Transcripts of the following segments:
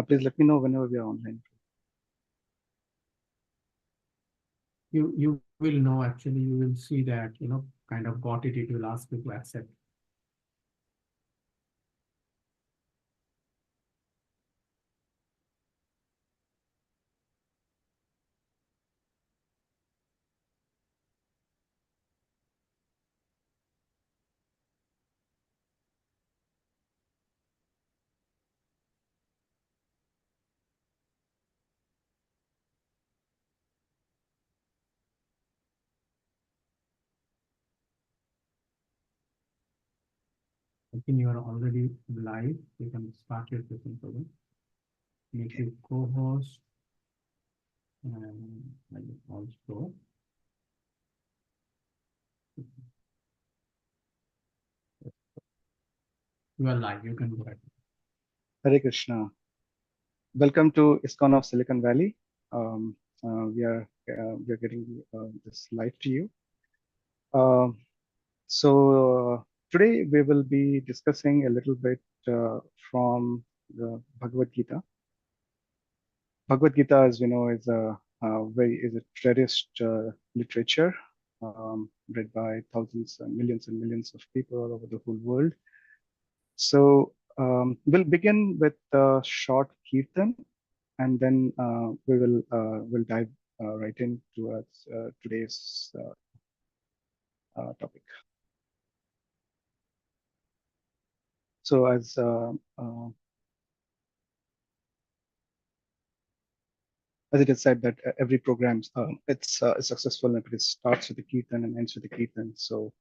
Please let me know whenever we are online. You will know, actually, you will see that, kind of got it, it will ask you to accept. I think you are already live. You can start your session for them. Make you co-host, and I will also you are live. You can go ahead. Hare Krishna. Welcome to ISKCON of Silicon Valley. We are getting this live to you. Uh, Today we will be discussing a little bit from the Bhagavad Gita. Bhagavad Gita, as we know, is a cherished literature read by thousands and millions of people all over the whole world. So we'll begin with a short kirtan, and then we'll dive right into today's topic. So as it is said that every program it's successful if it starts with the kirtan and ends with the kirtan. So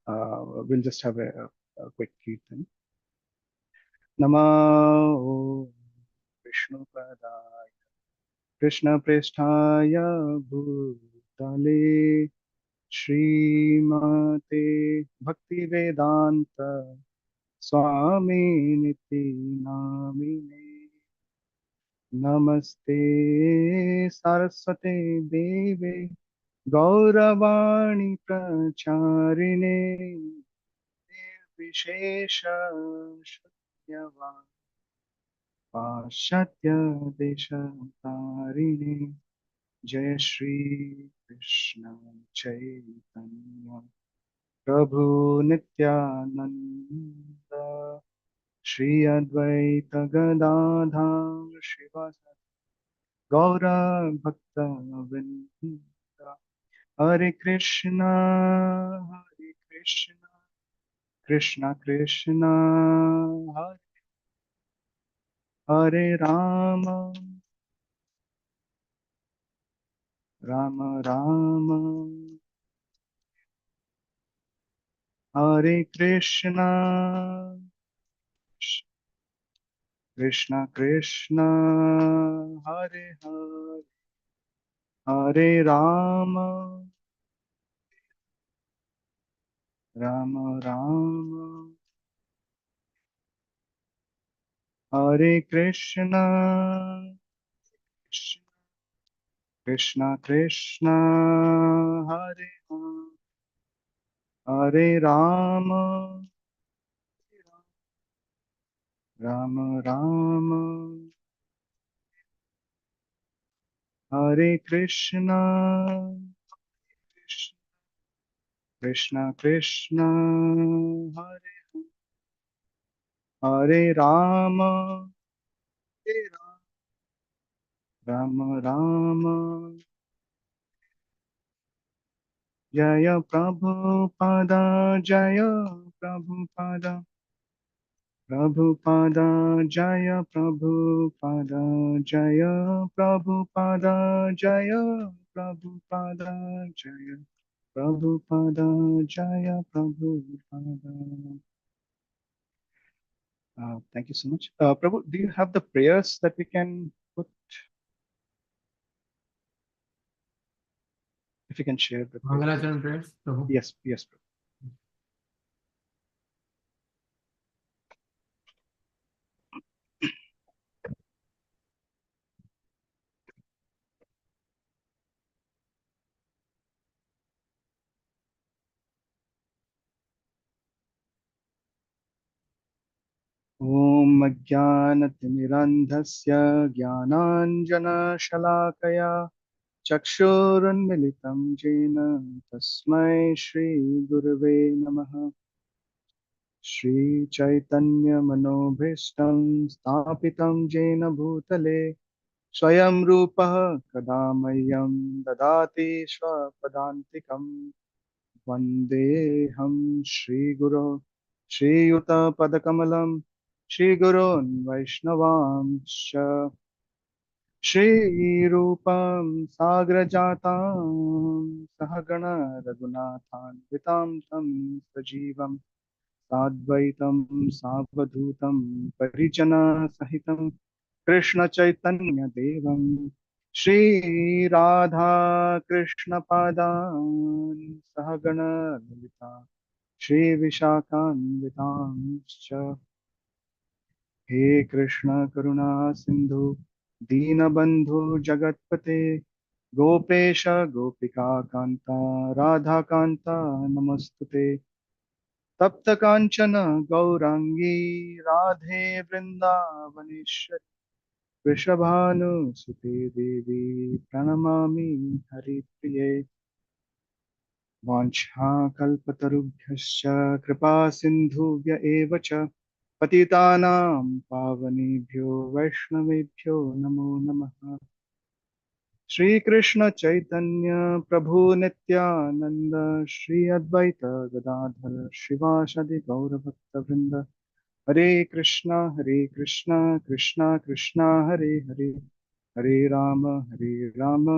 we'll just have a quick kirtan. Namo Vishnu Padaya Krishna Prestaya Bhutale Srimate Bhaktivedanta Swami Niti Namine Namaste Saraswate Deve Gauravani Pracharine Vishesha Shunyava Pashatya Deshatarine Jai Shri Krishna Chaitanya Prabhu Nityananda Shri Advaita Gadadhar Shivasa Gaura Bhakta Vrinda Hare Krishna Krishna Krishna Hare Hare Rama Rama Rama Hare Krishna Krishna Krishna Hare Hare Hare Rama Rama Rama Hare Krishna Krishna Krishna Hare Hare Hare Rama Rama Rama Hare Krishna Krishna Krishna Hare Hare Rama Rama Rama Jaya Prabhupada Jaya Prabhupada Prabhupada Jaya Prabhupada Jaya Prabhupada Jaya Prabhupada Jaya Prabhupada Jaya Prabhupada. Thank you so much. Prabhu, do you have the prayers that we can put? If you can share the prayers. Mangalacharan prayers, Prabhu. Yes, yes, Prabhu. ॐ अज्ञानतिमिरन्धस्य ज्ञानाञ्जनशलाकया चक्षुरुन्मिलितं येन तस्मै श्रीगुरवे नमः। श्रीचैतन्यमनोभीष्टं स्थापितं येन भूतले स्वयं रूपः कदा मह्यं ददाति स्वपदान्तिकम्। वन्देऽहं श्रीगुरो श्रीयुतपदकमलं श्रीगुरोन् वैष्णवांश्च श्रीरूपं साग्रजातां सहगण रघुनाथान्वितां तं सजीवं साद्वैतं सावधूतं परिजनसहितं कृष्णचैतन्यदेवं श्रीराधा कृष्णपादान् सहगण ललिता श्रीविशाखान्वितांश्च हे कृष्ण करुणा सिन्धु दीनबन्धु जगत्पते गोपेश गोपिका कान्ता राधा कान्ता नमस्तुते तप्त काञ्चन गौराङ्गी राधे वृन्दावनेश्वरी वृषभानुसुते देवी प्रणमामि हरिप्रिये वाञ्छाकल्पतरुभ्यश्च कृपा सिन्धुभ्य एव च पतितानां पावनेभ्यो वैष्णवेभ्यो नमो नमः। श्रीकृष्ण चैतन्य प्रभु नित्यानंद श्री अद्वैत गदाधर शिवासदि गौरभक्तवृंद हरे कृष्णा कृष्णा कृष्णा हरे हरे हरे राम राम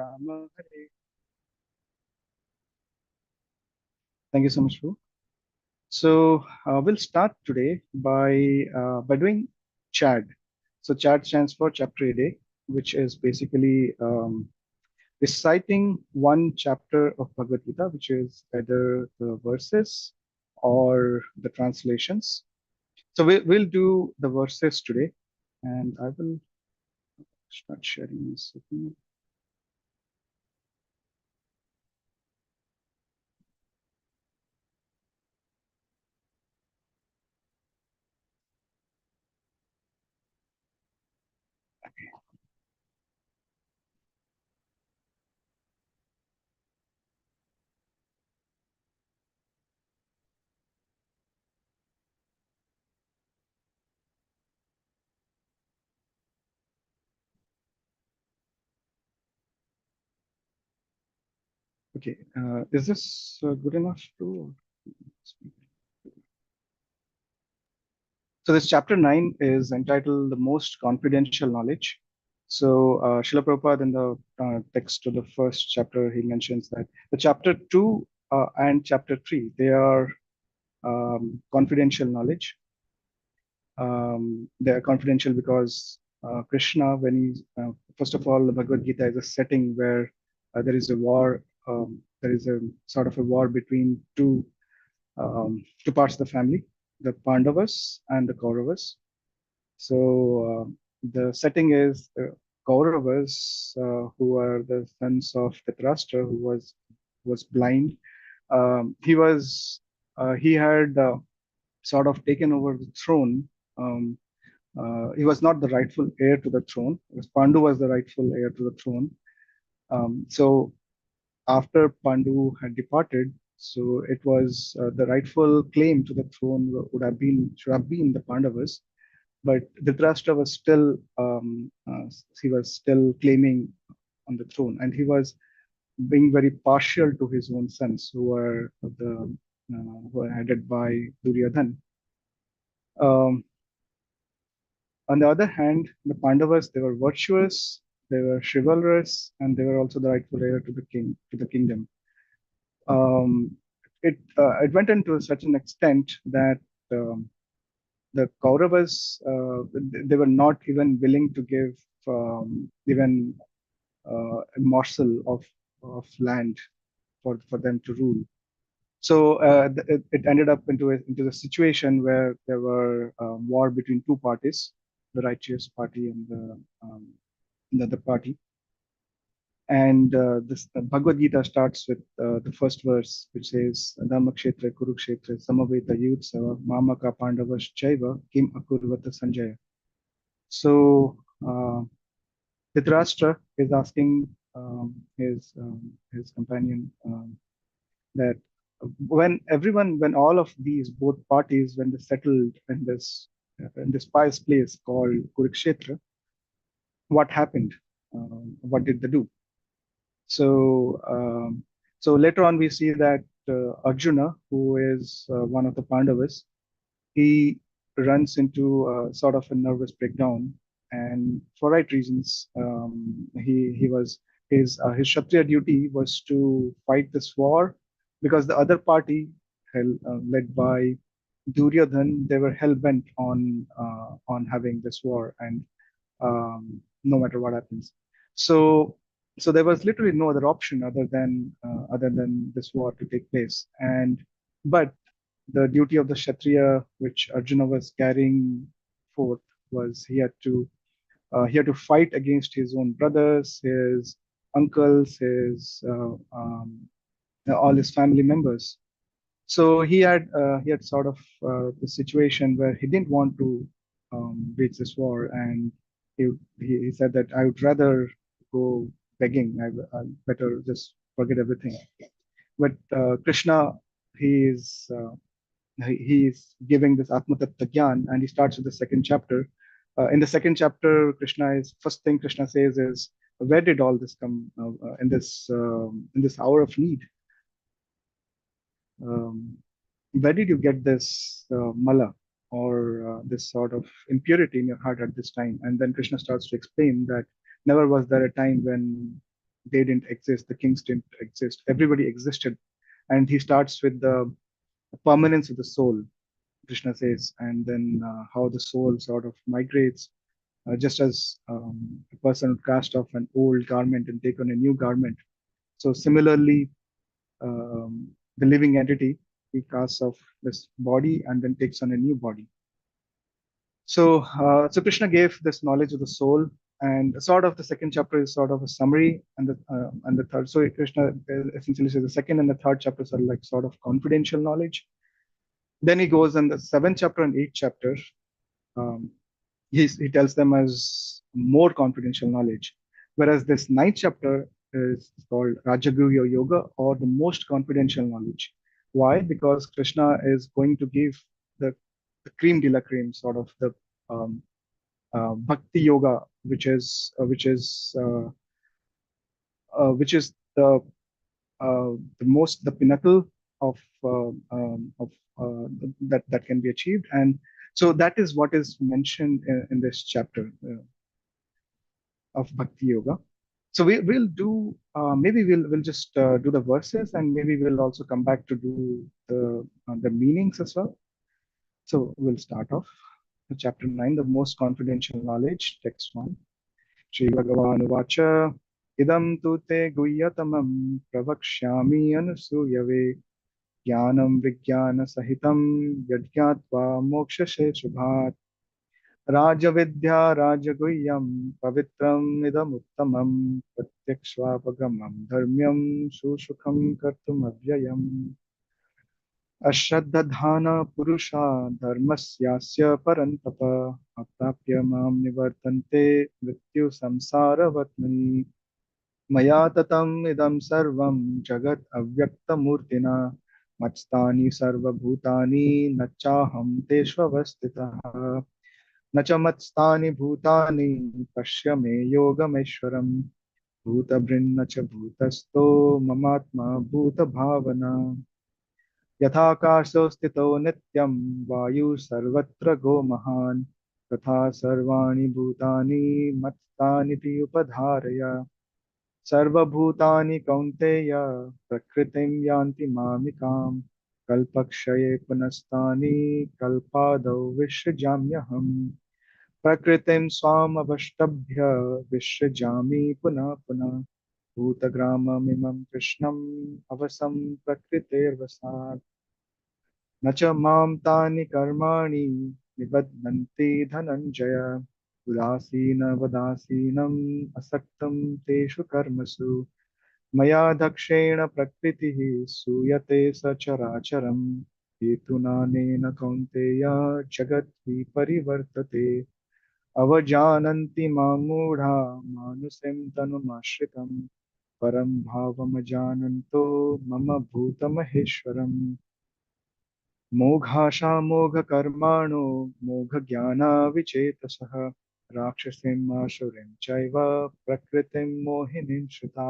राम हरे। Thank you so much, Ru. So we'll start today by doing CHAD. So CHAD stands for Chapter a Day, which is basically reciting one chapter of Bhagavad Gita, which is either the verses or the translations. So we'll do the verses today, and I will start sharing this. Okay, is this good enough to? So this chapter 9 is entitled The Most Confidential Knowledge. So Srila Prabhupada in the text of the first chapter, he mentions that the chapter 2 and chapter 3, they are confidential knowledge. They are confidential because Krishna, when he's, first of all, the Bhagavad Gita is a setting where there is a war, there is a sort of a war between two parts of the family, the Pandavas and the Kauravas. So the setting is the Kauravas, who are the sons of Dhritarashtra, who was blind. He had sort of taken over the throne. Um, he was not the rightful heir to the throne. Because Pandu was the rightful heir to the throne. So after Pandu had departed, so it was the rightful claim to the throne should have been the Pandavas, but Dhritarashtra was still he was still claiming on the throne, and he was being very partial to his own sons, who are headed by Duryodhan. Um, on the other hand, the Pandavas, they were virtuous, they were chivalrous, and they were also the rightful heir to the kingdom. Um, it went into such an extent that um, the Kauravas, they were not even willing to give even a morsel of land for them to rule. So it ended up into the situation where there were war between two parties, the righteous party and the other party. And this Bhagavad Gita starts with the first verse, which says, Dharmakshetra Kurukshetra Samaveta Yutsava Mamaka Pandavas Chaiva Kim Akurvata Sanjaya. So Dhritarashtra is asking his companion that when all of these both parties, when they settled in this pious place called Kurukshetra, what happened? What did they do? So, so later on, we see that Arjuna, who is one of the Pandavas, he runs into sort of a nervous breakdown, and for right reasons. He was his Kshatriya duty was to fight this war because the other party, led by Duryodhan, they were hell bent on having this war, and no matter what happens. So, so there was literally no other option other than this war to take place. And but the duty of the Kshatriya, which Arjuna was carrying forth, was he had to fight against his own brothers, his uncles, his all his family members. So he had sort of the situation where he didn't want to wage this war, and he, he said that I would rather go begging. I better just forget everything. But Krishna, he is he is giving this Atma Tattva Gyan, and he starts with the second chapter. In the second chapter, Krishna is first thing Krishna says is, "Where did all this come in this hour of need? Um, where did you get this mala or this sort of impurity in your heart at this time?" And then Krishna starts to explain that never was there a time when they didn't exist, the kings didn't exist, everybody existed. And he starts with the permanence of the soul, Krishna says, and then how the soul sort of migrates, just as a person would cast off an old garment and take on a new garment. So similarly, the living entity, he casts off this body and then takes on a new body. So, so Krishna gave this knowledge of the soul, and sort of the second chapter is sort of a summary, and the third. So Krishna essentially says the second and the third chapters are like sort of confidential knowledge. Then he goes in the seventh chapter and eighth chapter. Um, he tells them as more confidential knowledge, whereas this ninth chapter is called Rajagurya Yoga, or the most confidential knowledge. Why? Because Krishna is going to give the, the cream de la cream, sort of the um, bhakti yoga, which is the most the pinnacle of that can be achieved. And so that is what is mentioned in this chapter of bhakti yoga. So we'll do maybe we'll just do the verses, and maybe we'll also come back to do the meanings as well. So we'll start off chapter 9, the most confidential knowledge, text 1. Shri Bhagavan Vacha Idam tu te guhyatamam pravakshyami anusuyave jnanam vijnana sahitam yajñatva mokshase shubhat rajavidya rajaguhyam pavitram idamuttamam pratyakshvapagamam dharmyam susukham kartum avyayam अश्रद्धधाना पुरुषा धर्मस्यास्य परन्तप अप्राप्य मां निवर्तन्ते मृत्यु संसारवत्मनि मया ततम् इदं सर्वं जगत् अव्यक्तमूर्तिना मत्स्थानि सर्वभूतानि न चाहं तेष्वस्थितः न च मत्स्थानि भूतानि पश्य मे योगमेश्वरम् भूतभृन्न च भूतस्थो ममात्मा भूतभावना यथाकाशो स्थितो नित्यं वायुः सर्वत्र गो महान् तथा सर्वाणि भूतानि मत्स्थानीति उपधारय सर्वभूतानि कौन्तेय प्रकृतिं यान्ति मामिकाम् कल्पक्षये पुनस्तानि कल्पादौ विसृजाम्यहम् प्रकृतिं स्वामवष्टभ्य विसृजामि पुनः पुनः भूतग्राममिमं कृष्णम् अवसं प्रकृतेर्वसात् न च मां तानि कर्माणि निबध्नन्ति धनञ्जय उदासीन वदासीनम् असक्तं तेषु कर्मसु मया दक्षेण प्रकृतिः सूयते सचराचरम् हेतुनानेन कौन्तेय जगद् परिवर्तते अवजानन्ति मां मूढा मानुषं तनुमाश्रितम् परं भावमजानन्तो मम भूतमहेश्वरम् मोघाशामोघकर्माणो मोघज्ञानाविचेतसः राक्षसीम् आसुरीं चैव प्रकृतिं मोहिनीं श्रिता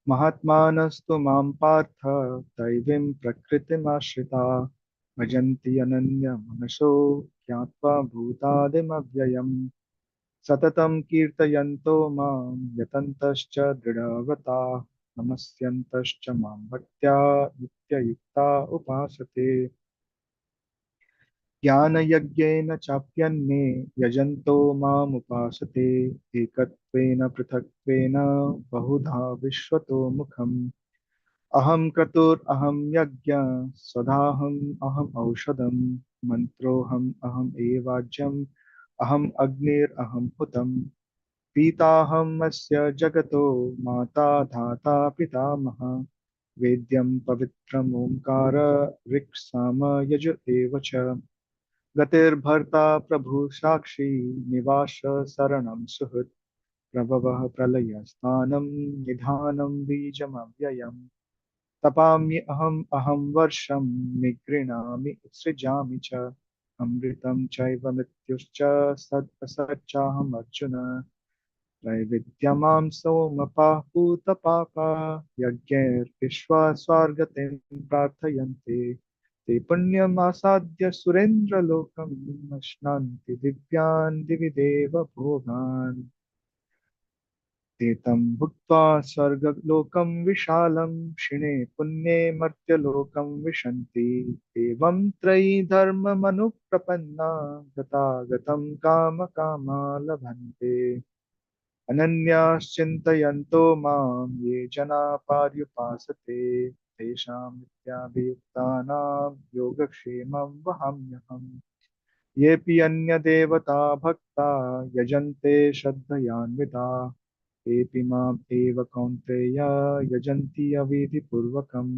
महात्मानस्तु मां पार्थ दैवीं प्रकृतिमाश्रिता भजन्ति अनन्यमनसो ज्ञात्वा भूतादिमव्ययम् सततं कीर्तयन्तो मां यतन्तश्च दृढव्रता नमस्यन्तश्च मां भक्त्या नित्ययुक्ता उपासते ज्ञानयज्ञेन चाप्यन्ये यजन्तो मामुपासते एकत्वेन पृथक्त्वेन बहुधा विश्वतो मुखम् अहं क्रतुरहं यज्ञ स्वधाहम् अहम् औषधम् मन्त्रोऽहम् अहम् एवाज्यम् अहम् अग्निरहं हुतम् पीताहमस्य जगतो माता धाता पितामहः वेद्यं पवित्रमोङ्कार ऋक्साम यज एव च गतिर्भर्ता प्रभु साक्षी निवास शरणं सुहृत् प्रभवः प्रलयस्थानं निधानं बीजमव्ययम् तपाम्यहम् अहं वर्षं निगृह्णामि सृजामि च अमृतं चैव मृत्युश्च सद् असच्चाहम् अर्जुन त्रैविद्यमां सोमपाः पूतपापा यज्ञैर्विश्वा स्वार्गतिं प्रार्थयन्ते ते पुण्यमासाद्य सुरेन्द्रलोकम् अश्नान्ति दिव्यान् दिवि देव भोगान् ते तं भुक्त्वा स्वर्गलोकं विशालं क्षिणे पुण्ये मर्त्यलोकं विशन्ति एवं त्रयी धर्ममनुप्रपन्ना गतागतं कामकामा लभन्ते अनन्याश्चिन्तयन्तो मां ये जना पर्युपासते तेषां नित्याभियुक्तानां योगक्षेमं वहाम्यहम् येऽपि अन्यदेवता भक्ता यजन्ते श्रद्धयान्विता तेऽपि माम् एव कौन्तेय यजन्ति अविधिपूर्वकम्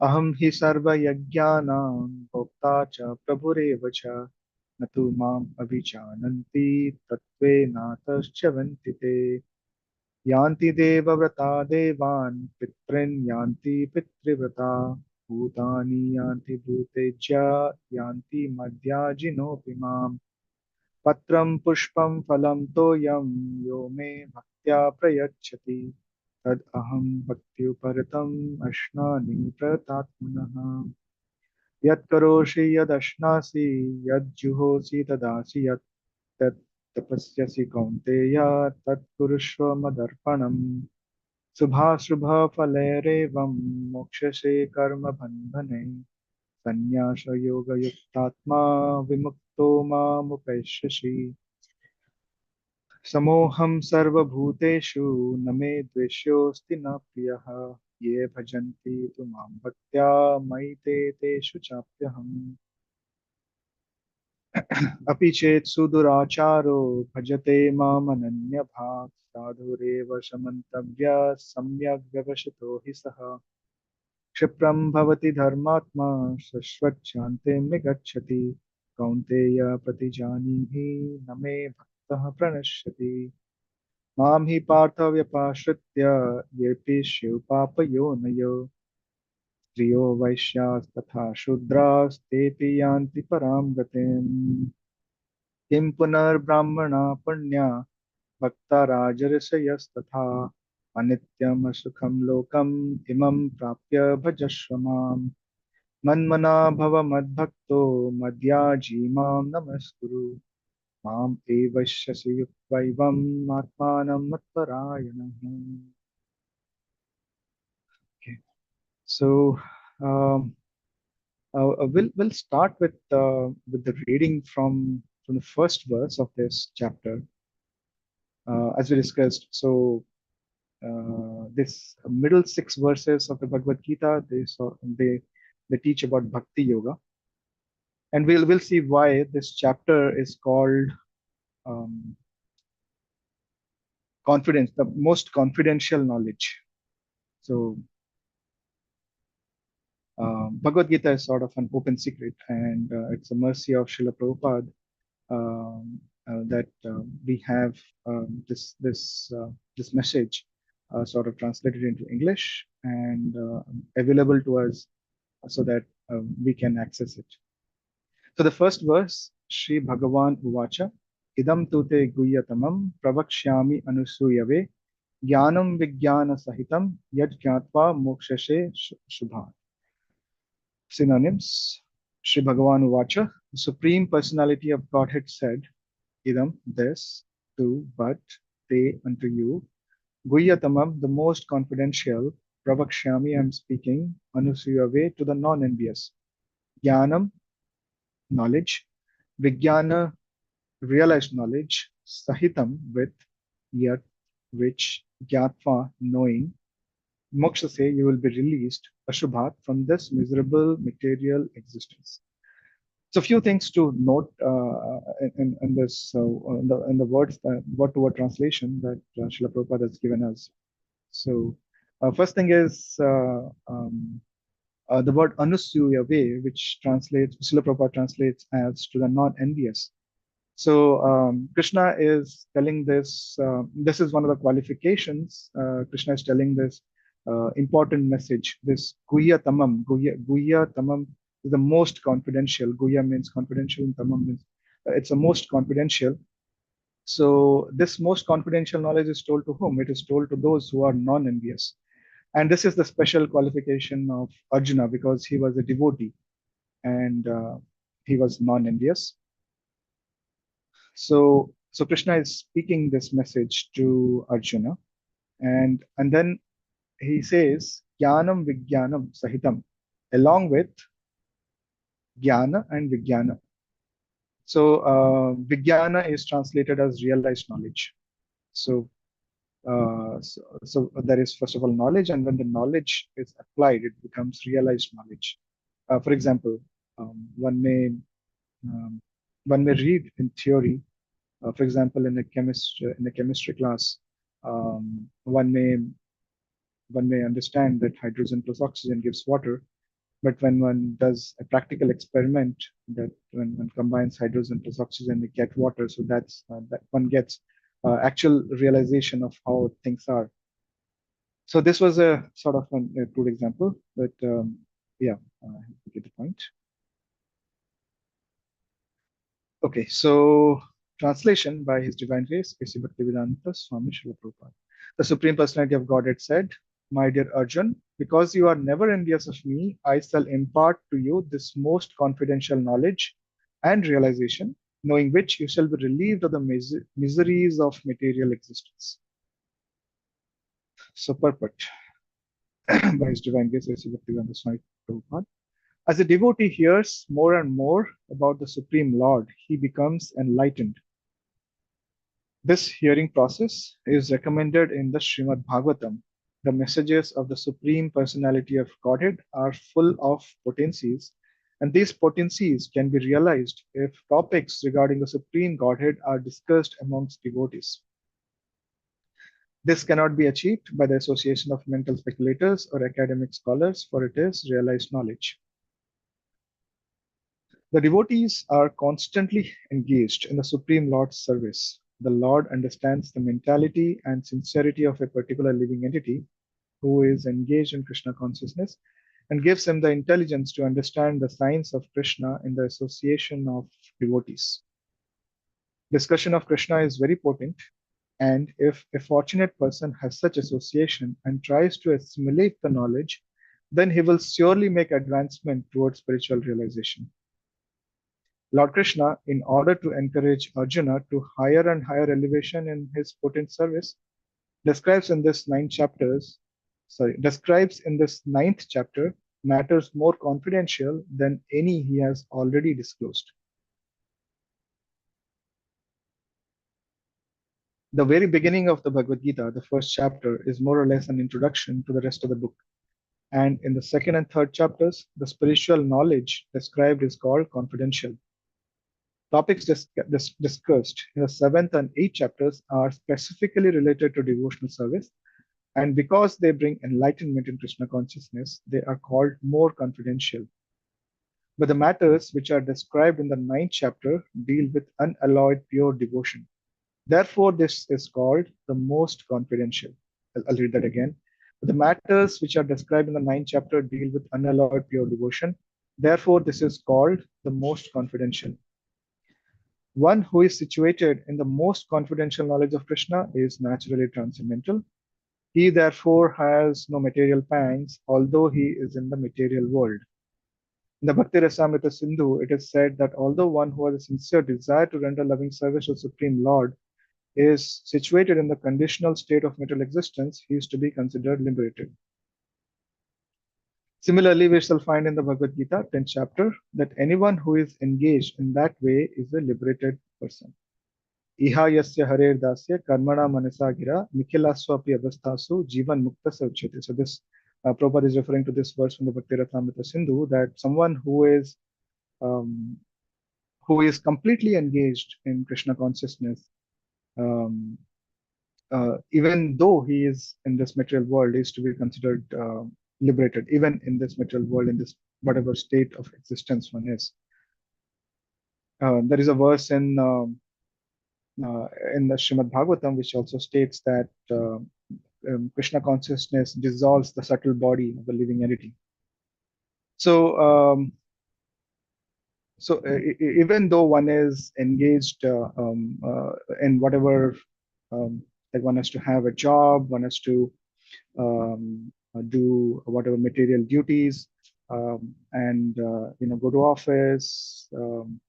अहं हि सर्वयज्ञानां भोक्ता च प्रभुरेव च न तु माम् अभिजानन्ति तत्त्वेनातश्च ते यान्ति देवव्रता देवान् पितॄन् यान्ति पितृव्रता भूतानि यान्ति भूतेज्य यान्ति मद्याजिनोऽपि माम् पत्रं पुष्पं फलं तोयं यो मे भक्त्या प्रयच्छति तद् अहं भक्त्युपरतम् अश्नामि प्रतात्मनः यत्करोषि यदश्नासि यज्जुहोसि तदासि यत् तत् तपस्यसि कौन्तेय तत् कुरुष्व मदर्पणम् शुभाशुभफलैरेवं मोक्ष्यसे कर्मबन्धने संन्यासयोगयुक्तात्मा विमुक्तो मामुपैष्यसि समोऽहं सर्वभूतेषु न मे द्वेष्योऽस्ति न प्रियः ये भजन्ति तु मां भक्त्या मयि ते तेषु चाप्यहम् अपि चेत् सुदुराचारो भजते मामनन्यभाक् साधुरेव समन्तव्य सम्यग् व्यवसितो हि सः क्षिप्रं भवति धर्मात्मा शश्वच्छान्तिं निगच्छति कौन्तेय प्रतिजानीहि न मे भक्तः प्रणश्यति मां हि पार्थव्यपाश्रित्य येऽपि स्युः पापयोनयो स्त्रियो वैश्यास्तथा शूद्रास्तेऽपि यान्ति परां गतिम् किं पुनर्ब्राह्मणा पुण्या भक्ता राजर्षयस्तथा अनित्यमसुखं लोकम् इमं प्राप्य भजस्व माम् मन्मना भव मद्भक्तो मद्याजी मां नमस्कुरु माम् एवश्यसि युक्त्वैवम् आत्मानं मत्परायणः. Okay. So um, we'll start with the reading from the first verse of this chapter, as we discussed. So this middle six verses of the Bhagavad Gita, they teach about Bhakti Yoga. And we'll see why this chapter is called um, confidence, the most confidential knowledge. So Bhagavad Gita is sort of an open secret, and it's a mercy of Srila Prabhupada that we have this message sort of translated into English and available to us so that we can access it. So the first verse, Shri Bhagavan Uvacha, Idam tute guhyatamam pravakshyami anusuyave jnanam vijnana sahitam yad jnatva mokshashe shubha. Synonyms. Shri Bhagavan Uvacha, the Supreme Personality of Godhead said, Idam, this, to, but, te, unto you, Guhyatamam, the most confidential, Pravakshyami, I am speaking, Anusuyave, to the non-envious. Jnanam, knowledge, Vijnana, realized knowledge, Sahitam, with, yet, which, Jnatva, knowing, Moksha say you will be released, Ashubhat, from this miserable material existence. So, a few things to note in this in the words word to word translation that Srila Prabhupada has given us. So, first thing is the word anusuyave, which translates Srila Prabhupada translates as to the non-envious. So Krishna is telling this. This is one of the qualifications. Krishna is telling this important message. This guhya tamam. Guhya tamam is the most confidential. Guhya means confidential, and tamam means it's the most confidential. So this most confidential knowledge is told to whom? It is told to those who are non-envious. And this is the special qualification of Arjuna because he was a devotee and he was non-envious. So Krishna is speaking this message to Arjuna, and then he says Jnanam Vijnanam Sahitam, along with Jnana and Vijnana. So Vijnana is translated as realized knowledge. So there is first of all knowledge, and when the knowledge is applied, it becomes realized knowledge. For example, um, one may um, one may read in theory. For example, in a chemistry class, um, one may understand that hydrogen plus oxygen gives water, but when one does a practical experiment, that when one combines hydrogen plus oxygen, we get water. So that one gets actual realization of how things are. So this was a sort of a good example, but yeah, you get the point. Okay, so translation by His Divine Grace, A.C. Bhaktivedanta Swami Srila Prabhupada. The Supreme Personality of Godhead said, My dear Arjun, because you are never envious of me, I shall impart to you this most confidential knowledge and realization, knowing which you shall be relieved of the miseries of material existence. So purport by His Divine Grace, A.C. Bhaktivedanta Swami Prabhupada. As a devotee hears more and more about the Supreme Lord, he becomes enlightened. This hearing process is recommended in the Srimad Bhagavatam. The messages of the Supreme Personality of Godhead are full of potencies, and these potencies can be realized if topics regarding the Supreme Godhead are discussed amongst devotees. This cannot be achieved by the association of mental speculators or academic scholars, for it is realized knowledge. The devotees are constantly engaged in the Supreme Lord's service. The Lord understands the mentality and sincerity of a particular living entity who is engaged in Krishna consciousness and gives him the intelligence to understand the signs of Krishna in the association of devotees. Discussion of Krishna is very potent, and if a fortunate person has such association and tries to assimilate the knowledge, then he will surely make advancement towards spiritual realization. Lord Krishna, in order to encourage Arjuna to higher and higher elevation in his potent service, describes in this ninth chapter matters more confidential than any he has already disclosed. The very beginning of the Bhagavad Gita, the first chapter, is more or less an introduction to the rest of the book. And in the second and third chapters, the spiritual knowledge described is called confidential. Topics discussed in the seventh and eighth chapters are specifically related to devotional service, and because they bring enlightenment in Krishna consciousness, they are called more confidential. But the matters which are described in the ninth chapter deal with unalloyed pure devotion. Therefore, this is called the most confidential. I'll read that again. The matters which are described in the ninth chapter deal with unalloyed pure devotion. Therefore, this is called the most confidential. One who is situated in the most confidential knowledge of Krishna is naturally transcendental. He therefore has no material pangs, although he is in the material world. In the Bhakti Rasamrita Sindhu, it is said that although one who has a sincere desire to render loving service to the Supreme Lord is situated in the conditional state of material existence, he is to be considered liberated. Similarly, we shall find in the Bhagavad Gita, 10th chapter, that anyone who is engaged in that way is a liberated person. Iha yasya harer dasya karmana manasa gira nikhilaswapi avasthasu jivan mukta sauchyate. So this Prabhupada is referring to this verse from the Bhakti Rasamrita Sindhu, that someone um, who is completely engaged in Krishna consciousness, um, even though he is in this material world, is to be considered liberated, even in this material world, in this whatever state of existence one is. There is a verse in the Srimad Bhagavatam which also states that Krishna consciousness dissolves the subtle body of the living entity. So, even though one is engaged in whatever, like one has to have a job, one has to do whatever material duties, and go to office, and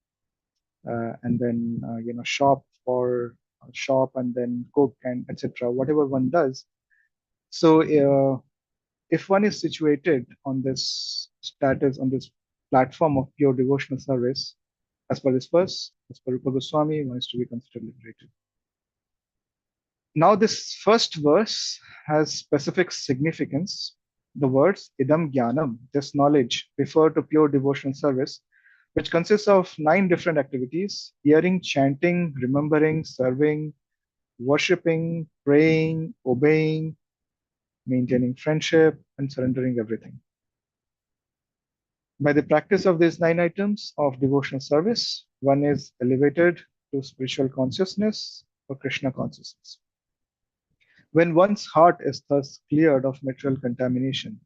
then shop and then cook and etc. Whatever one does. So if one is situated on this status, on this platform of pure devotional service, as per this verse, as per Rupa Goswami, one is to be considered liberated. Now, this first verse has specific significance. The words idam jnanam, this knowledge, refer to pure devotional service, which consists of 9 different activities: hearing, chanting, remembering, serving, worshipping, praying, obeying, maintaining friendship, and surrendering everything. By the practice of these 9 items of devotional service, one is elevated to spiritual consciousness or Krishna consciousness. When one's heart is thus cleared of material contamination,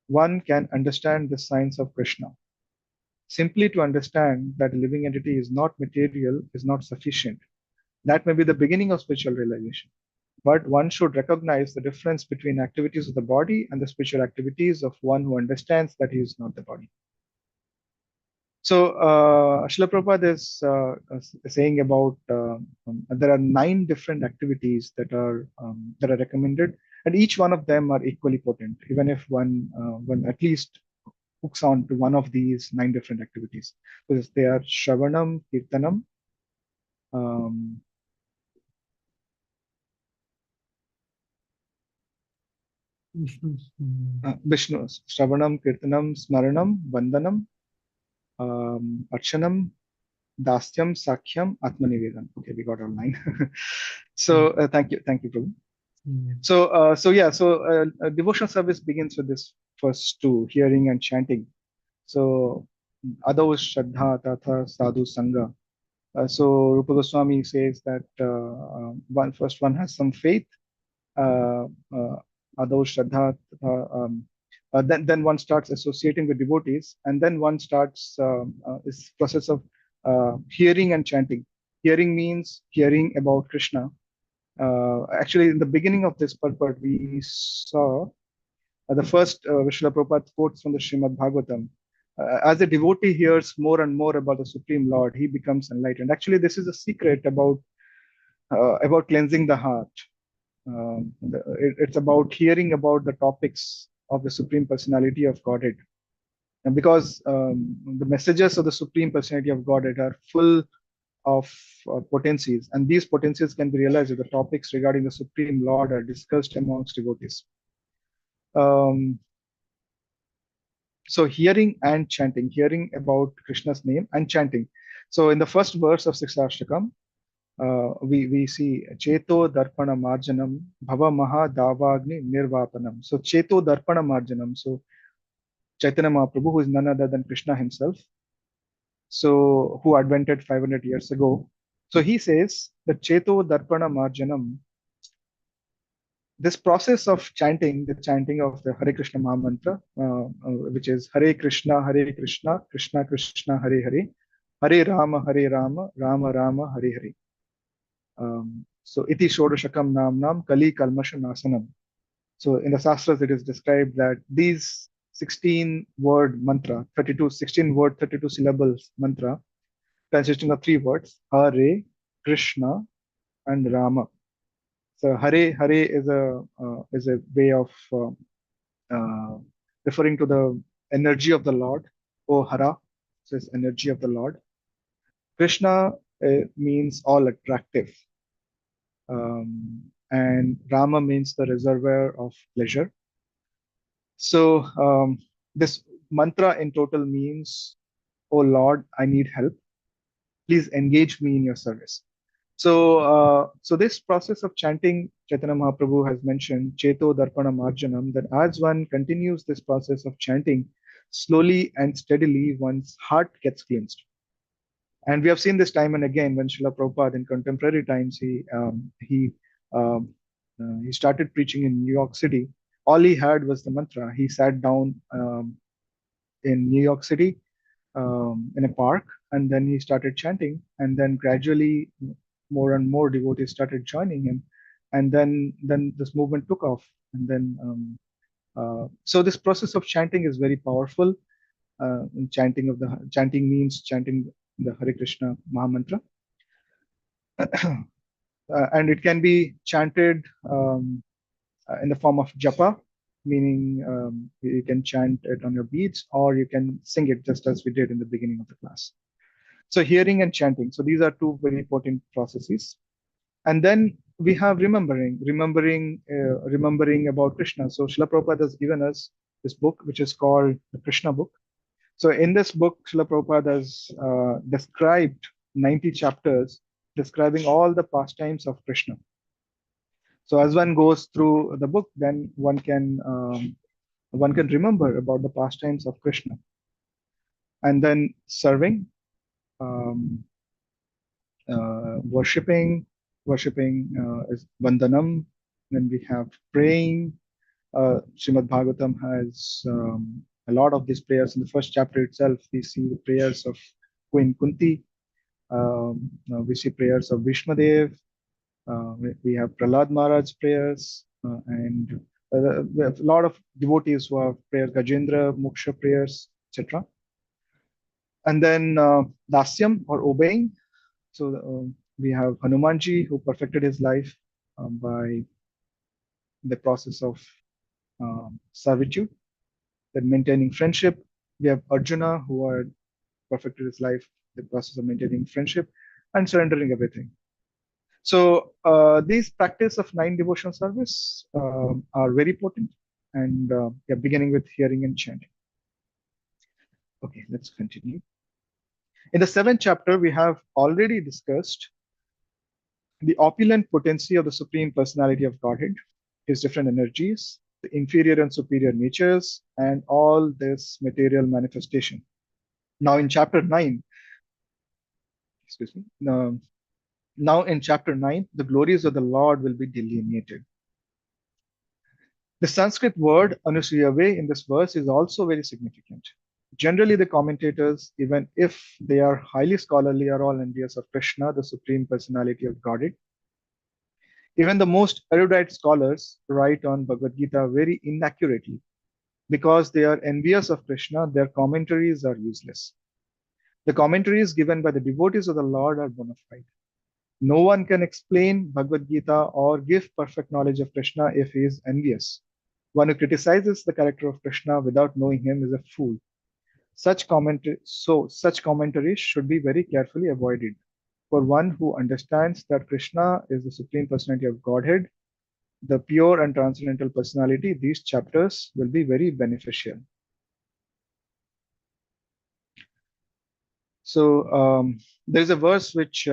one can understand the signs of Krishna. Simply to understand that a living entity is not material is not sufficient. That may be the beginning of spiritual realization. But one should recognize the difference between activities of the body and the spiritual activities of one who understands that he is not the body. So, Srila Prabhupada is saying about there are 9 different activities that are recommended, and each one of them are equally potent. Even if one at least hooks on to one of these 9 different activities, because they are Shravanam, Kirtanam, um, Vishnu, Shravanam, Kirtanam, Smaranam, Vandanam, Archanam, Dasyam, Sakhyam, Atmanivedan. Okay, we got our line. So thank you, Prabhu. So devotional service begins with this first 2, hearing and chanting. So Adau Shraddha Tatha Sadhu Sangha. So Rupa Goswami says that one has some faith, uh, Adau Shraddha, then one starts associating with devotees, and then one starts this process of hearing and chanting. Hearing means hearing about Krishna. Actually, in the beginning of this purport, we saw the first Srila Prabhupada quotes from the Srimad Bhagavatam. As a devotee hears more and more about the Supreme Lord, he becomes enlightened. Actually, this is a secret about cleansing the heart. It's about hearing about the topics of the Supreme Personality of Godhead. And because the messages of the Supreme Personality of Godhead are full of potencies, and these potencies can be realized if the topics regarding the Supreme Lord are discussed amongst devotees. So hearing and chanting, hearing about Krishna's name and chanting. So in the first verse of Siksashtakam, we see Cheto Darpana Marjanam Bhava Maha Davagni Nirvapanam. So Cheto Darpana Marjanam. So Chaitanya Mahaprabhu, who is none other than Krishna himself, so who advented 500 years ago. So he says that Cheto Darpana Marjanam, this process of chanting, the chanting of the Hare Krishna Maha Mantra, which is Hare Krishna, Krishna Krishna, Hare Hare, Hare Rama, Rama Rama, Hare Hare. So iti Shodashakam Nam Kali Kalmasha Nasanam. So in the Shastras, it is described that these 16 word mantra, 16 word, 32 syllables mantra, consisting of three words, Hare, Krishna, and Rama. So Hare is a way of uh, referring to the energy of the Lord. Oh Hara, so it's energy of the Lord. Krishna means all attractive, and Rama means the reservoir of pleasure. So this mantra in total means, "Oh Lord, I need help. Please engage me in your service." So this process of chanting, Chaitanya Mahaprabhu has mentioned Cheto Darpana Marjanam, that as one continues this process of chanting, slowly and steadily, one's heart gets cleansed. And we have seen this time and again when Srila Prabhupada in contemporary times um, he started preaching in New York City. All he had was the mantra. He sat down in New York City in a park, and then he started chanting, and then gradually more and more devotees started joining him, and then this movement took off, and then so this process of chanting is very powerful. Chanting means chanting the Hare Krishna Mahamantra, and it can be chanted in the form of japa, meaning you can chant it on your beads, or you can sing it just as we did in the beginning of the class. So hearing and chanting. So these are two very important processes. And then we have remembering about Krishna. So Srila Prabhupada has given us this book, which is called the Krishna book. So in this book, Srila Prabhupada has described 90 chapters describing all the pastimes of Krishna. So as one goes through the book, then one can remember about the pastimes of Krishna, and then serving, um, worshipping is Vandanam. Then we have praying. Srimad Bhagavatam has a lot of these prayers. In the first chapter itself, we see the prayers of Queen Kunti. We see prayers of Vishmadev. We have Prahlad Maharaj's prayers, and we have a lot of devotees who have prayers, Gajendra, Moksha prayers, etc. And then Dasyam, or obeying. So we have Hanumanji, who perfected his life by the process of servitude. Then maintaining friendship. We have Arjuna, who had perfected his life, the process of maintaining friendship and surrendering everything. So these practice of 9 devotional service are very potent, and yeah, beginning with hearing and chanting. Okay, let's continue. In the 7th chapter, we have already discussed the opulent potency of the Supreme Personality of Godhead, his different energies, the inferior and superior natures, and all this material manifestation. Now in chapter 9, excuse me, now in chapter 9, the glories of the Lord will be delineated. The Sanskrit word Anusuyave in this verse is also very significant. Generally, the commentators, even if they are highly scholarly, are all envious of Krishna, the Supreme Personality of Godhead. Even the most erudite scholars write on Bhagavad Gita very inaccurately. Because they are envious of Krishna, their commentaries are useless. The commentaries given by the devotees of the Lord are bona fide. No one can explain Bhagavad Gita or give perfect knowledge of Krishna if he is envious. One who criticizes the character of Krishna without knowing him is a fool. Such commentaries should be very carefully avoided. For one who understands that Krishna is the Supreme Personality of Godhead, the pure and transcendental personality, these chapters will be very beneficial. So there is a verse which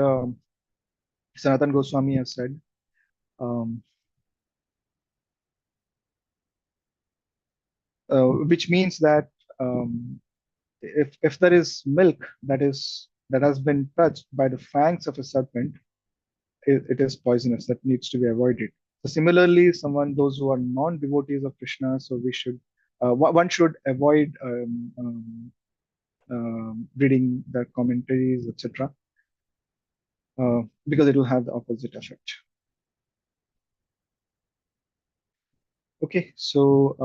Sanatan Goswami has said, um, which means that if there is milk that has been touched by the fangs of a serpent, it is poisonous. That needs to be avoided. So similarly, those who are non-devotees of Krishna, so one should avoid reading the commentaries, etc., because it will have the opposite effect. Okay, so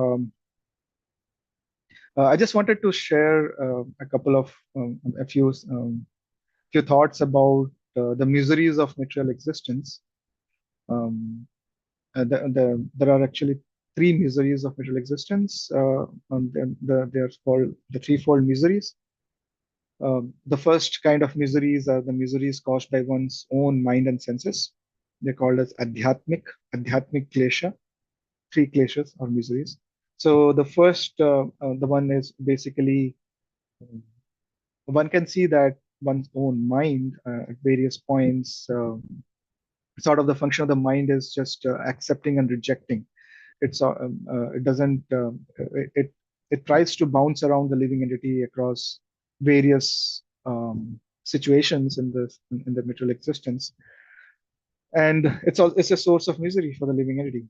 I just wanted to share a couple of few thoughts about the miseries of material existence. Um, there are actually three miseries of material existence. They are called the threefold miseries. The first kind of miseries are the miseries caused by one's own mind and senses. They're called as adhyatmic klesha, three kleshas or miseries. So the one is basically one can see that one's own mind at various points. Sort of the function of the mind is just accepting and rejecting. It doesn't it tries to bounce around the living entity across various situations in the material existence, and it's a source of misery for the living entity.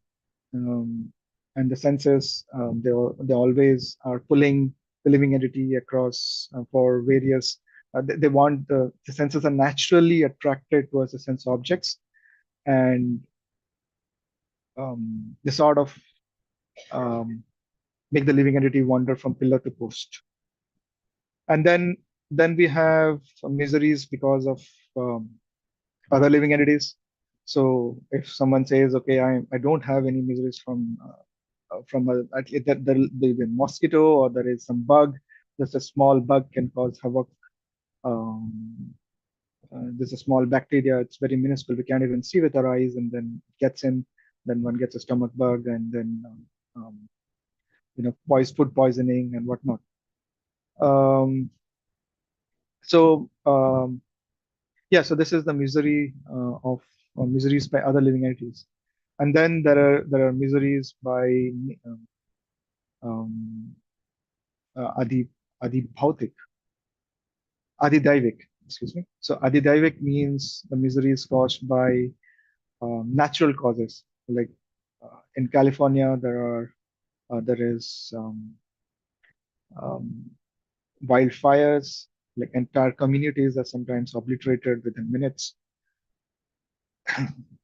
um, and the senses, they always are pulling the living entity across for various they want the senses are naturally attracted towards the sense objects, and they sort of um, make the living entity wander from pillar to post. And then we have some miseries because of um, other living entities. So if someone says, okay, I don't have any miseries from there'll be a mosquito or there is some bug. Just a small bug can cause havoc. Um, there's a small bacteria. It's very minuscule. We can't even see with our eyes, and then it gets in. Then one gets a stomach bug, and then food poisoning and whatnot. Um, so yeah, so this is the misery of miseries by other living entities, and then there are miseries by um, um, adi adi bhautik, Adidaivik, excuse me. So Adidaivik means the misery is caused by natural causes. Like in California, there is um, wildfires. Like entire communities are sometimes obliterated within minutes.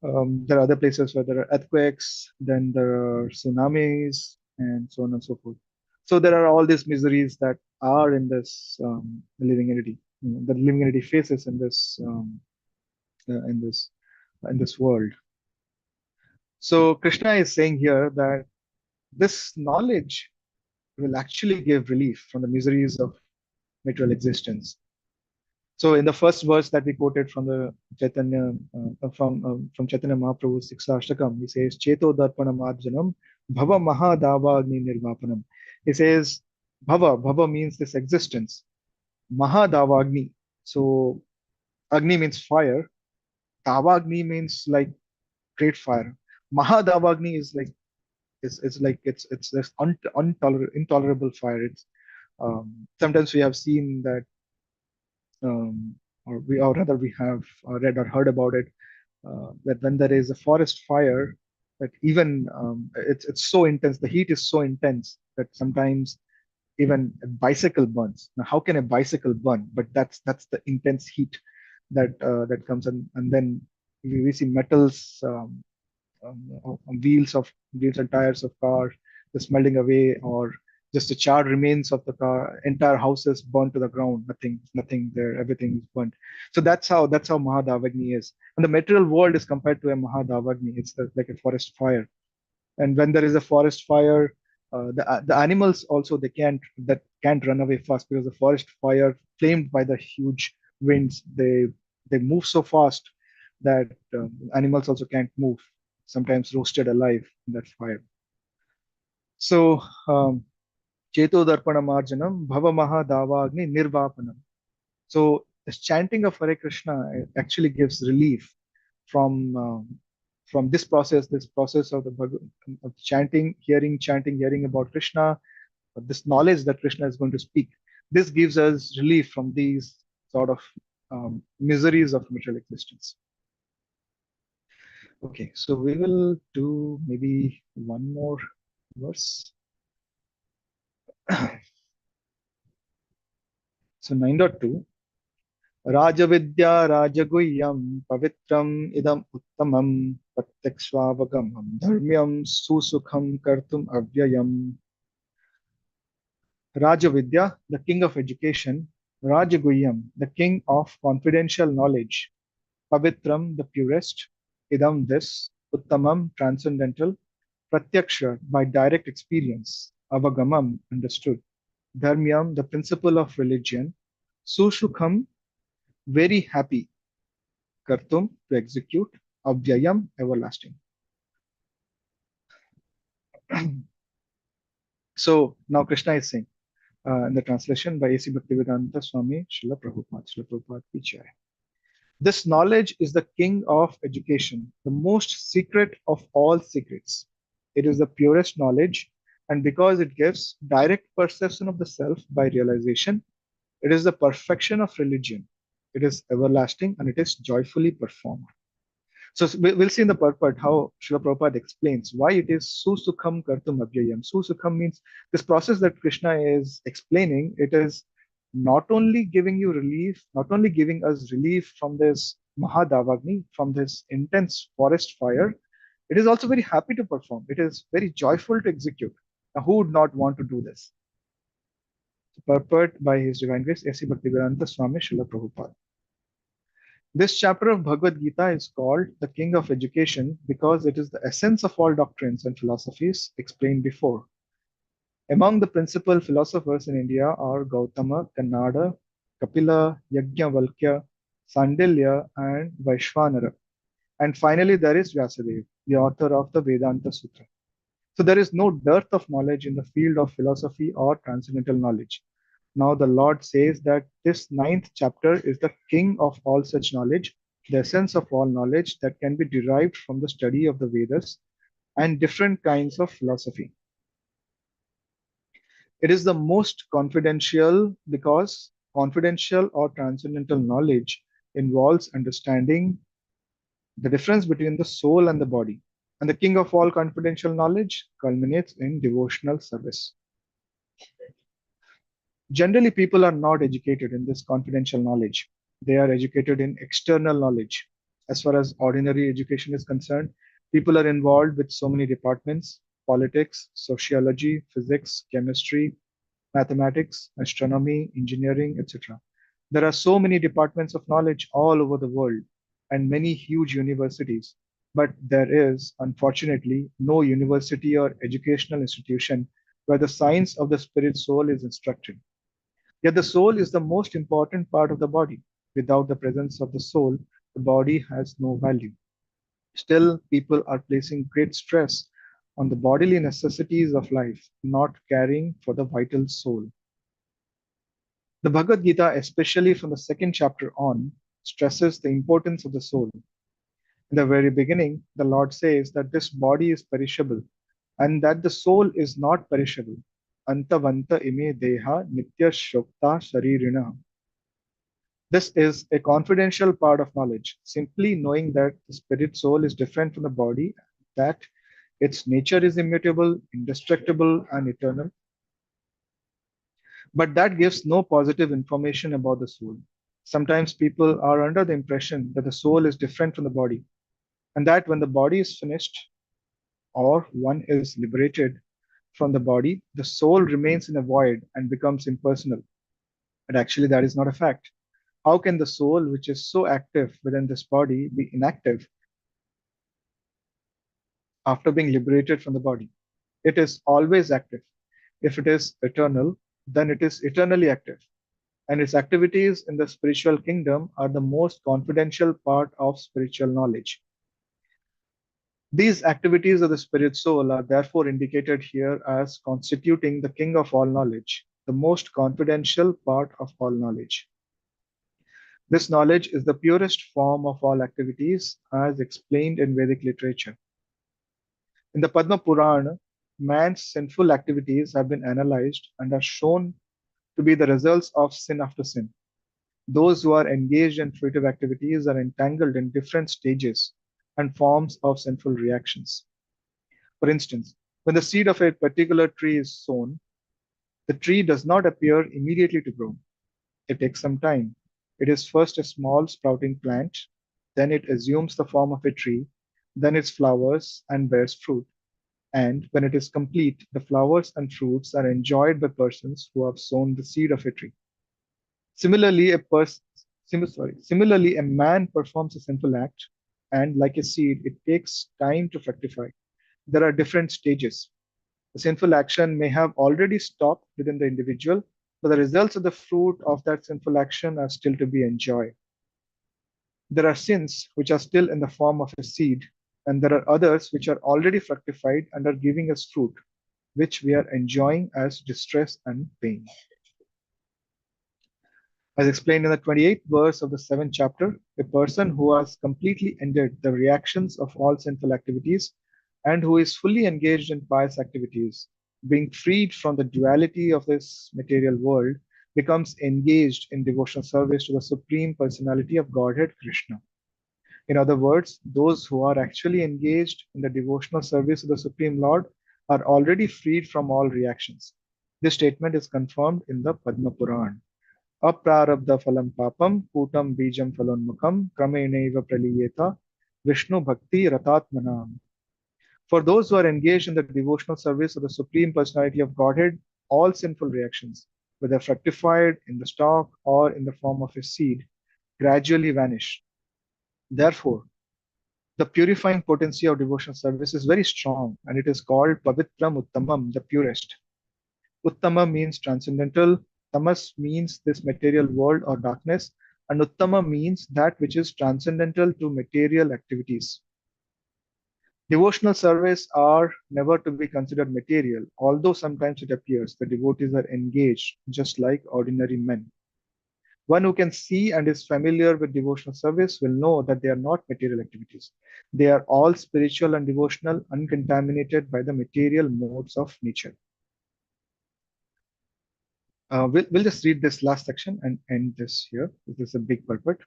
There are other places where there are earthquakes, then there are tsunamis, and so on and so forth. So there are all these miseries that are in this living entity, that living entity faces in this in this world. So Krishna is saying here that this knowledge will actually give relief from the miseries of material existence. So in the first verse that we quoted from the Chaitanya from Chaitanya Mahaprabhu's Siksashtakam, he says, "Cheto darpana marjanam bhava mahadavagni nirvapanam." He says, Bhava means this existence. Mahadavagni. So Agni means fire. Davagni means like great fire. Mahadavagni is like it's this intolerable fire. It's sometimes we have seen that, or rather we have read or heard about it, that when there is a forest fire, that even it's so intense, the heat is so intense that sometimes even a bicycle burns. Now, how can a bicycle burn? But that's the intense heat that comes, and then we see metals, wheels and tires of cars just melting away, or just the charred remains of the car. Entire houses burned to the ground. Nothing there. Everything is burnt. So that's how Mahadavagni is. And the material world is compared to a Mahadavagni. It's like a forest fire. And when there is a forest fire, the animals also can't run away fast, because the forest fire, flamed by the huge winds, they move so fast that animals also can't move, sometimes roasted alive in that fire. So cheto darpana marjanam bhava mahadavagni nirvapanam. So This chanting of Hare Krishna actually gives relief from this process of of chanting, hearing about Krishna, this knowledge that Krishna is going to speak. This gives us relief from these sort of miseries of material existence. Okay, so we will do maybe one more verse. So 9.2. Rajavidya Rajaguhyam Pavitram Idam Uttamam Pratyakshavagamam Dharmyam Susukham Kartum Avyayam. Rajavidya, the king of education, Rajaguhyam, the king of confidential knowledge, Pavitram, the purest, Idam, this, Uttamam, transcendental, Pratyaksha, by direct experience, Avagamam, understood, Dharmyam, the principle of religion, Susukham, very happy, Kartum, to execute, Avyayam, everlasting. So now Krishna is saying, in the translation by A.C. Bhaktivedanta Swami Srila Prabhupada, Srila Prabhupada Ki Jai. This knowledge is the king of education, the most secret of all secrets. It is the purest knowledge, and because it gives direct perception of the self by realization, it is the perfection of religion. It is everlasting and it is joyfully performed. So we'll see in the purport how Srila Prabhupada explains why it is Susukham Kartum Abhyayam. Susukham means this process that Krishna is explaining, it is not only giving you relief, not only giving us relief from this Mahadavagni, from this intense forest fire, it is also very happy to perform. It is very joyful to execute. Now, who would not want to do this? Purport by His Divine Grace, A.C. Bhaktivedanta Swami Srila Prabhupada. This chapter of Bhagavad Gita is called the King of Education because it is the essence of all doctrines and philosophies explained before. Among the principal philosophers in India are Gautama, Kannada, Kapila, Yajnavalkya, Sandilya, and Vaishvanara. And finally, there is Vyasadeva, the author of the Vedanta Sutra. So there is no dearth of knowledge in the field of philosophy or transcendental knowledge. Now the Lord says that this ninth chapter is the king of all such knowledge, the essence of all knowledge that can be derived from the study of the Vedas and different kinds of philosophy. It is the most confidential because confidential or transcendental knowledge involves understanding the difference between the soul and the body. And the king of all confidential knowledge culminates in devotional service. Generally, people are not educated in this confidential knowledge. They are educated in external knowledge. As far as ordinary education is concerned, people are involved with so many departments: politics, sociology, physics, chemistry, mathematics, astronomy, engineering, etc. There are so many departments of knowledge all over the world and many huge universities. But there is, unfortunately, no university or educational institution where the science of the spirit soul is instructed. Yet the soul is the most important part of the body. Without the presence of the soul, the body has no value. Still, people are placing great stress on the bodily necessities of life, not caring for the vital soul. The Bhagavad Gita, especially from the second chapter on, stresses the importance of the soul. In the very beginning, the Lord says that this body is perishable and that the soul is not perishable. Antavanta ime deha nitya shokta sharirina. This is a confidential part of knowledge, simply knowing that the spirit soul is different from the body, that its nature is immutable, indestructible, and eternal. But that gives no positive information about the soul. Sometimes people are under the impression that the soul is different from the body, and that when the body is finished or one is liberated from the body, the soul remains in a void and becomes impersonal. But actually, that is not a fact. How can the soul, which is so active within this body, be inactive after being liberated from the body? It is always active. If it is eternal, then it is eternally active. And its activities in the spiritual kingdom are the most confidential part of spiritual knowledge. These activities of the spirit soul are therefore indicated here as constituting the king of all knowledge, the most confidential part of all knowledge. This knowledge is the purest form of all activities as explained in Vedic literature. In the Padma Purana, man's sinful activities have been analyzed and are shown to be the results of sin after sin. Those who are engaged in fruitive activities are entangled in different stages and forms of sinful reactions. For instance, when the seed of a particular tree is sown, the tree does not appear immediately to grow. It takes some time. It is first a small sprouting plant, then it assumes the form of a tree, then it flowers and bears fruit. And when it is complete, the flowers and fruits are enjoyed by persons who have sown the seed of a tree. Similarly, similarly, a man performs a sinful act, and like a seed, it takes time to fructify. There are different stages. The sinful action may have already stopped within the individual, but the results of the fruit of that sinful action are still to be enjoyed. There are sins which are still in the form of a seed, and there are others which are already fructified and are giving us fruit, which we are enjoying as distress and pain. As explained in the 28th verse of the 7th chapter, a person who has completely ended the reactions of all sinful activities and who is fully engaged in pious activities, being freed from the duality of this material world, becomes engaged in devotional service to the Supreme Personality of Godhead Krishna. In other words, those who are actually engaged in the devotional service of the Supreme Lord are already freed from all reactions. This statement is confirmed in the Padma Puran. अप्रारब्ध फलम पापम कूटम बीजम फलोन्मुखम क्रमेणैव प्रलीयेत Vishnu Bhakti Ratatmanam. For those who are engaged in the devotional service of the Supreme Personality of Godhead, all sinful reactions, whether fructified in the stalk or in the form of a seed, gradually vanish. Therefore, the purifying potency of devotional service is very strong and it is called Pavitram Uttamam, the purest. Uttama means transcendental, tamas means this material world or darkness, and Uttama means that which is transcendental to material activities. Devotional service are never to be considered material, although sometimes it appears the devotees are engaged just like ordinary men. One who can see and is familiar with devotional service will know that they are not material activities. They are all spiritual and devotional, uncontaminated by the material modes of nature. We'll just read this last section and end this here. This is a big purport.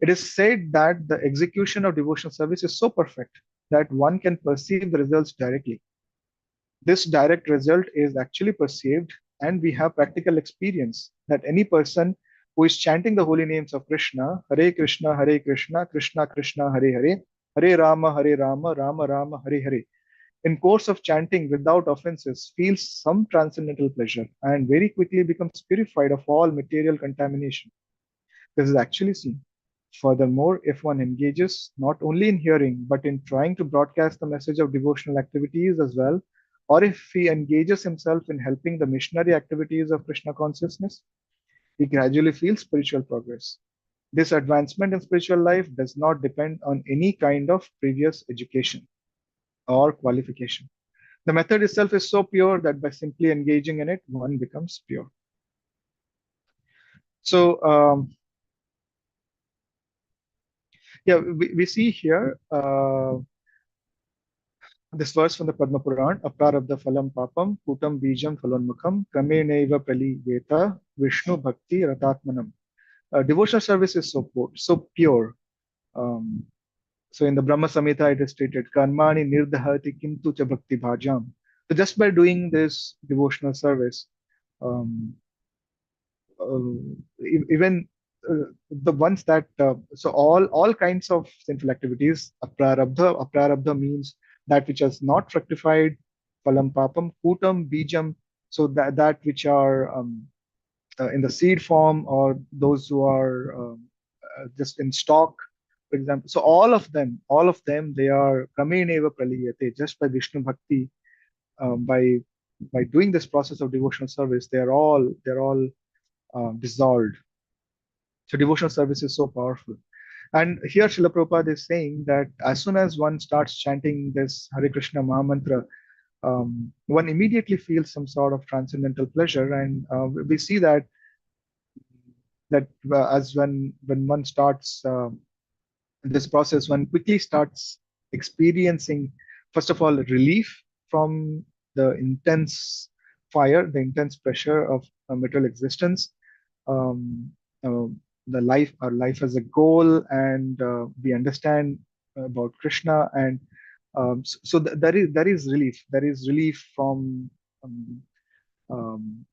It is said that the execution of devotional service is so perfect that one can perceive the results directly. This direct result is actually perceived, and we have practical experience that any person who is chanting the holy names of Krishna, Hare Krishna, Krishna Krishna, Hare Hare, Hare Rama, Rama Rama, Hare Hare, in course of chanting without offenses feels some transcendental pleasure and very quickly becomes purified of all material contamination. This is actually seen. Furthermore, if one engages not only in hearing but in trying to broadcast the message of devotional activities as well, or if he engages himself in helping the missionary activities of Krishna consciousness, he gradually feels spiritual progress. This advancement in spiritual life does not depend on any kind of previous education or qualification. The method itself is so pure that by simply engaging in it, one becomes pure. So, yeah, we see here this verse from the Padma Puran, Aprarabdha phalam papam, kutam bijam phalonmukham, krameneva prali veta, Vishnu bhakti ratatmanam. Devotional service is so pure. Um, so in the Brahma Samhita, it is stated, Karmani nirdhati kintu cha bhakti bhajam. So just by doing this devotional service, um, even the ones that so all kinds of sinful activities aprarabdha means that which has not fructified, phalam papam, kutam bijam, so that which are in the seed form or those who are just in stock, for example. So all of them they are kameneva praliyate, just by Vishnu bhakti, by doing this process of devotional service, they're all dissolved. So devotional service is so powerful. And here Srila Prabhupada is saying that as soon as one starts chanting this Hare Krishna Mahamantra, one immediately feels some sort of transcendental pleasure. And we see that that as when one starts this process, one quickly starts experiencing, first of all, relief from the intense fire, the intense pressure of material existence, um, uh, the life, our life as a goal, and we understand about Krishna, and there is relief. There is relief from um, um,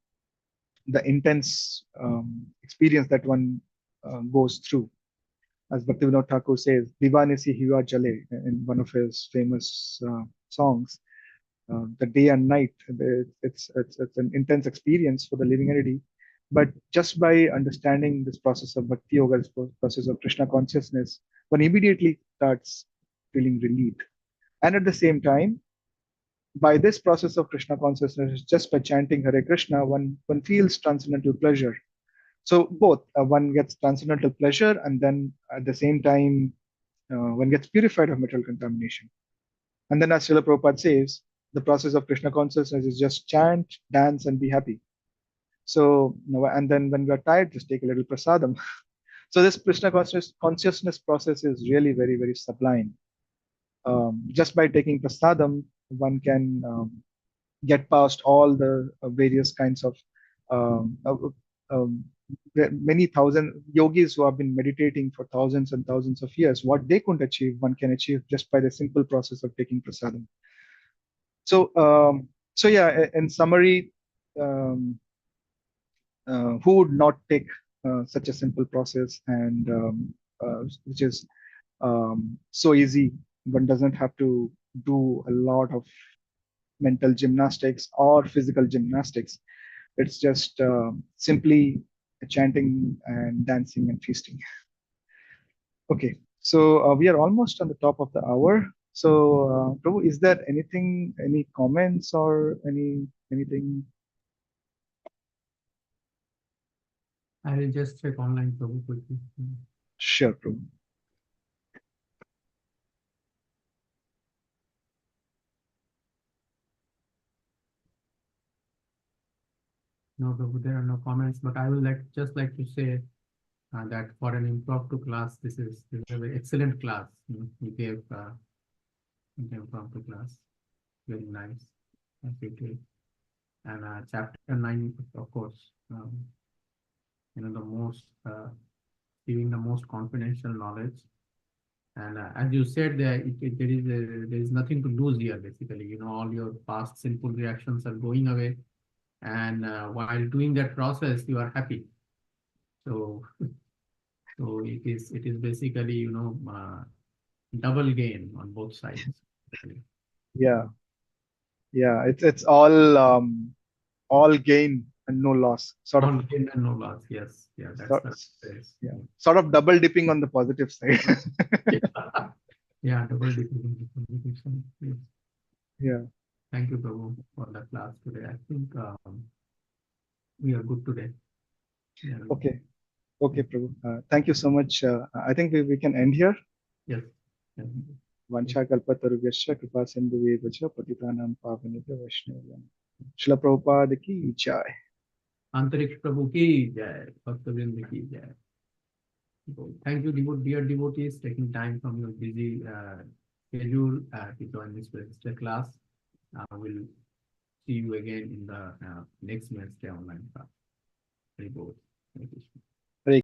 the intense experience that one goes through. As Bhaktivinoda Thakur says, "Divane si hiwa jale" in one of his famous songs. The day and night, it's an intense experience for the living entity. But just by understanding this process of Bhakti Yoga, this process of Krishna consciousness, one immediately starts feeling relieved. And at the same time, by this process of Krishna consciousness, just by chanting Hare Krishna, one feels transcendental pleasure. So both one gets transcendental pleasure, and then at the same time one gets purified of material contamination. And then, as Srila Prabhupada says, the process of Krishna consciousness is just chant, dance, and be happy. So, and then when we're tired, just take a little prasadam. So this Krishna consciousness process is really very, very sublime. Just by taking prasadam, one can get past all the various kinds of um, uh, um, many thousand yogis who have been meditating for thousands and thousands of years. What they couldn't achieve, one can achieve just by the simple process of taking prasadam. So, so yeah, in summary, um, who would not take such a simple process, and which is so easy? One doesn't have to do a lot of mental gymnastics or physical gymnastics. It's just simply chanting and dancing and feasting. Okay, so we are almost on the top of the hour. So, Prabhu, is there anything, any comments or anything? I will just check online Prabhu quickly. Sure, Prabhu. No, Prabhu, there are no comments, but I will just like to say that for an impromptu class, this is a very excellent class. You gave an impromptu class, very nice, quickly. And chapter 9, of course, the most giving the most confidential knowledge. And as you said, there is nothing to lose here. Basically, all your past sinful reactions are going away, and while doing that process, you are happy. So, so it is basically double gain on both sides. Yeah, yeah. It's all gain and no loss. Sort of, All gain and no loss. Yes, yeah, that's sort, the phrase. yeah. Sort of double dipping on the positive side. Yeah, yeah, double dipping. Yes. Yeah. Thank you, Prabhu, for the class today. I think we are good today. Yeah. Okay. Okay, Prabhu. Thank you so much. I think we can end here. Yes. Yeah. Vanchakalpatarubhyascha kripa sindhuvebhacha patitanam pavanebhyo vaishnavayam. Srila Prabhupada ki jai. Antariksha Prabhu ki jai, Bhaktavrinda ki jai. So, thank you, dear devotees, taking time from your busy schedule to join this particular class. We'll see you again in the next Wednesday online class. Very good. Thank you.